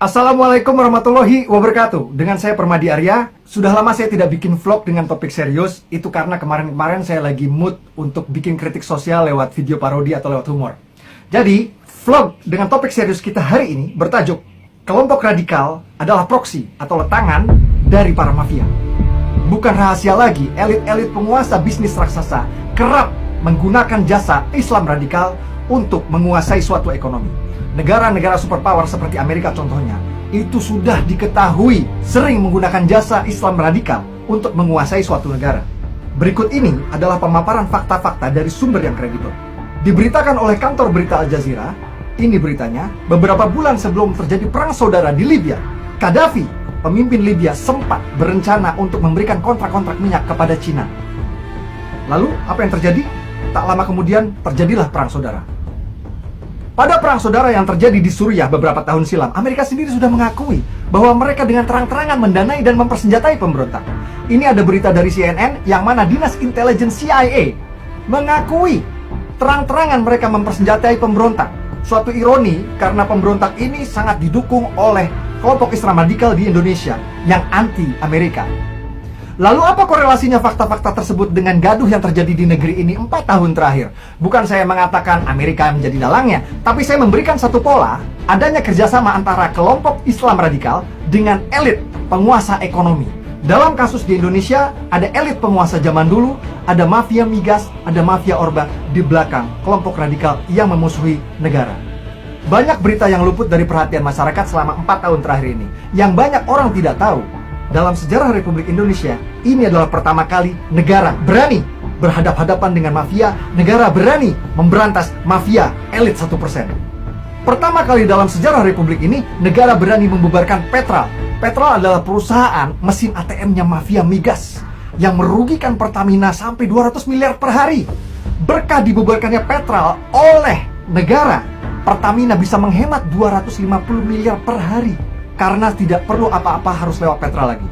Assalamualaikum warahmatullahi wabarakatuh. Dengan saya Permadi Arya. Sudah lama saya tidak bikin vlog dengan topik serius. Itu karena kemarin-kemarin saya lagi mood untuk bikin kritik sosial lewat video parodi atau lewat humor. Jadi, vlog dengan topik serius kita hari ini bertajuk Kelompok radikal adalah proksi atau letangan dari para mafia. Bukan rahasia lagi, elit-elit penguasa bisnis raksasa kerap menggunakan jasa Islam radikal untuk menguasai suatu ekonomi. Negara-negara superpower seperti Amerika contohnya, itu sudah diketahui sering menggunakan jasa Islam radikal untuk menguasai suatu negara. Berikut ini adalah pemaparan fakta-fakta dari sumber yang kredibel. Diberitakan oleh kantor berita Al Jazeera, ini beritanya, beberapa bulan sebelum terjadi perang saudara di Libya, Gaddafi, pemimpin Libya, sempat berencana untuk memberikan kontrak-kontrak minyak kepada Cina. Lalu, apa yang terjadi? Tak lama kemudian, terjadilah perang saudara. Pada perang saudara yang terjadi di Suriah beberapa tahun silam, Amerika sendiri sudah mengakui bahwa mereka dengan terang-terangan mendanai dan mempersenjatai pemberontak. Ini ada berita dari CNN yang mana Dinas Intelijen CIA mengakui terang-terangan mereka mempersenjatai pemberontak. Suatu ironi karena pemberontak ini sangat didukung oleh kelompok Islam radikal di Indonesia yang anti-Amerika. Lalu apa korelasinya fakta-fakta tersebut dengan gaduh yang terjadi di negeri ini 4 tahun terakhir? Bukan saya mengatakan Amerika menjadi dalangnya, tapi saya memberikan satu pola adanya kerjasama antara kelompok Islam radikal dengan elit penguasa ekonomi. Dalam kasus di Indonesia, ada elit penguasa zaman dulu, ada mafia migas, ada mafia orba di belakang kelompok radikal yang memusuhi negara. Banyak berita yang luput dari perhatian masyarakat selama 4 tahun terakhir ini, yang banyak orang tidak tahu. Dalam sejarah Republik Indonesia, ini adalah pertama kali negara berani berhadapan-hadapan dengan mafia, negara berani memberantas mafia elit 1%. Pertama kali dalam sejarah Republik ini, negara berani membubarkan Petral. Petral adalah perusahaan mesin ATM-nya mafia migas yang merugikan Pertamina sampai 200 miliar per hari. Berkah dibubarkannya Petral oleh negara, Pertamina bisa menghemat 250 miliar per hari. Karena tidak perlu apa-apa harus lewat Petral lagi.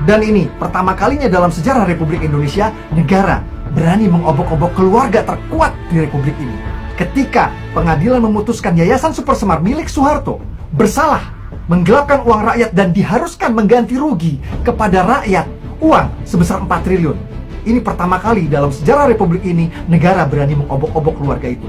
Dan ini pertama kalinya dalam sejarah Republik Indonesia, negara berani mengobok-obok keluarga terkuat di Republik ini. Ketika pengadilan memutuskan Yayasan Super Semar milik Soeharto bersalah menggelapkan uang rakyat dan diharuskan mengganti rugi kepada rakyat uang sebesar 4 triliun. Ini pertama kali dalam sejarah Republik ini negara berani mengobok-obok keluarga itu.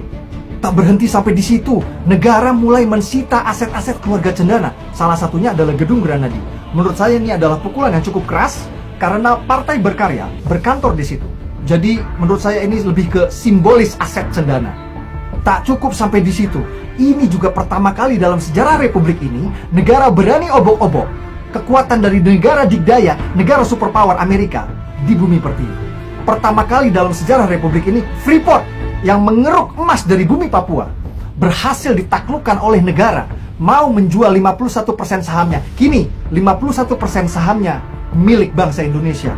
Tak berhenti sampai di situ, negara mulai mensita aset-aset keluarga cendana. Salah satunya adalah Gedung Granadi. Menurut saya ini adalah pukulan yang cukup keras karena Partai Berkarya berkantor di situ. Jadi menurut saya ini lebih ke simbolis aset cendana. Tak cukup sampai di situ. Ini juga pertama kali dalam sejarah Republik ini negara berani obok-obok kekuatan dari negara dikdaya, negara superpower Amerika di bumi pertiwi. Pertama kali dalam sejarah Republik ini Freeport yang mengeruk emas dari bumi Papua berhasil ditaklukkan oleh negara, mau menjual 51% sahamnya. Kini 51% sahamnya milik bangsa Indonesia.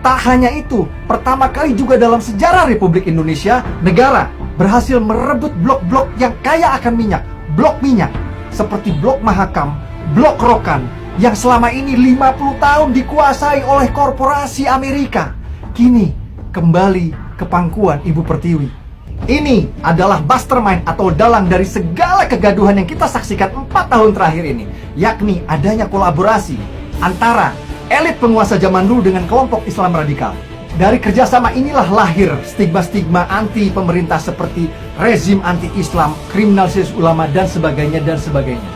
Tak hanya itu, pertama kali juga dalam sejarah Republik Indonesia, negara berhasil merebut blok-blok yang kaya akan minyak, blok minyak seperti blok Mahakam, blok Rokan yang selama ini 50 tahun dikuasai oleh korporasi Amerika. Kini kembali ke pangkuan Ibu Pertiwi. Ini adalah mastermind atau dalang dari segala kegaduhan yang kita saksikan 4 tahun terakhir ini, yakni adanya kolaborasi antara elit penguasa zaman dulu dengan kelompok Islam radikal. Dari kerjasama inilah lahir stigma-stigma anti pemerintah seperti rezim anti-Islam, kriminalisasi ulama, dan sebagainya dan sebagainya.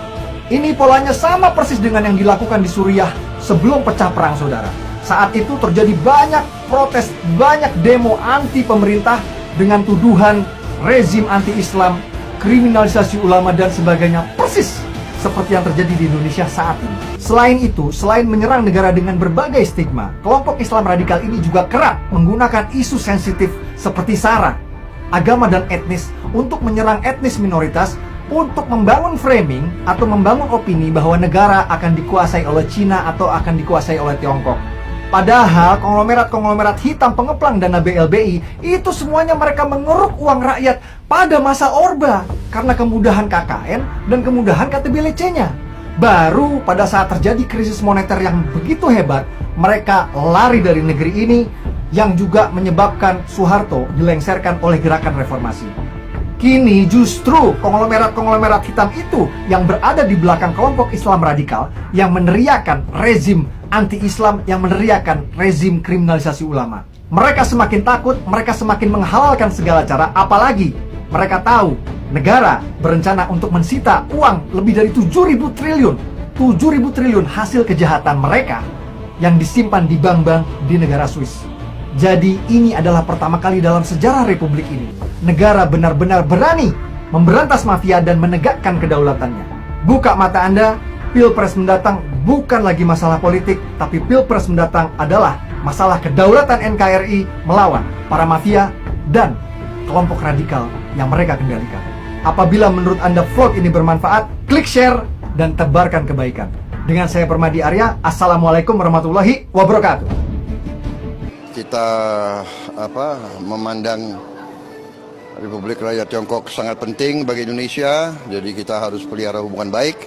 Ini polanya sama persis dengan yang dilakukan di Suriah sebelum pecah perang saudara. Saat itu terjadi banyak protes, banyak demo anti pemerintah dengan tuduhan rezim anti-Islam, kriminalisasi ulama, dan sebagainya, persis seperti yang terjadi di Indonesia saat ini. Selain itu, selain menyerang negara dengan berbagai stigma, kelompok Islam radikal ini juga kerap menggunakan isu sensitif seperti SARA, agama dan etnis, untuk menyerang etnis minoritas, untuk membangun framing atau membangun opini bahwa negara akan dikuasai oleh Cina atau akan dikuasai oleh Tiongkok. Padahal konglomerat-konglomerat hitam pengeplang dana BLBI itu semuanya mereka mengeruk uang rakyat pada masa Orba karena kemudahan KKN dan kemudahan KTBLC-nya. Baru pada saat terjadi krisis moneter yang begitu hebat, mereka lari dari negeri ini yang juga menyebabkan Soeharto dilengsarkan oleh gerakan reformasi. Kini justru konglomerat-konglomerat hitam itu yang berada di belakang kelompok Islam radikal yang meneriakan rezim anti-Islam, yang meneriakan rezim kriminalisasi ulama. Mereka semakin takut, mereka semakin menghalalkan segala cara, apalagi mereka tahu negara berencana untuk mensita uang lebih dari 7.000 triliun. 7.000 triliun hasil kejahatan mereka yang disimpan di bank-bank di negara Swiss. Jadi ini adalah pertama kali dalam sejarah republik ini negara benar-benar berani memberantas mafia dan menegakkan kedaulatannya. Buka mata Anda, Pilpres mendatang bukan lagi masalah politik, tapi Pilpres mendatang adalah masalah kedaulatan NKRI melawan para mafia dan kelompok radikal yang mereka kendalikan. Apabila menurut Anda vlog ini bermanfaat, klik share dan tebarkan kebaikan. Dengan saya Permadi Arya, Assalamualaikum warahmatullahi wabarakatuh. Kita memandang Republik Rakyat Tiongkok sangat penting bagi Indonesia, jadi kita harus pelihara hubungan baik.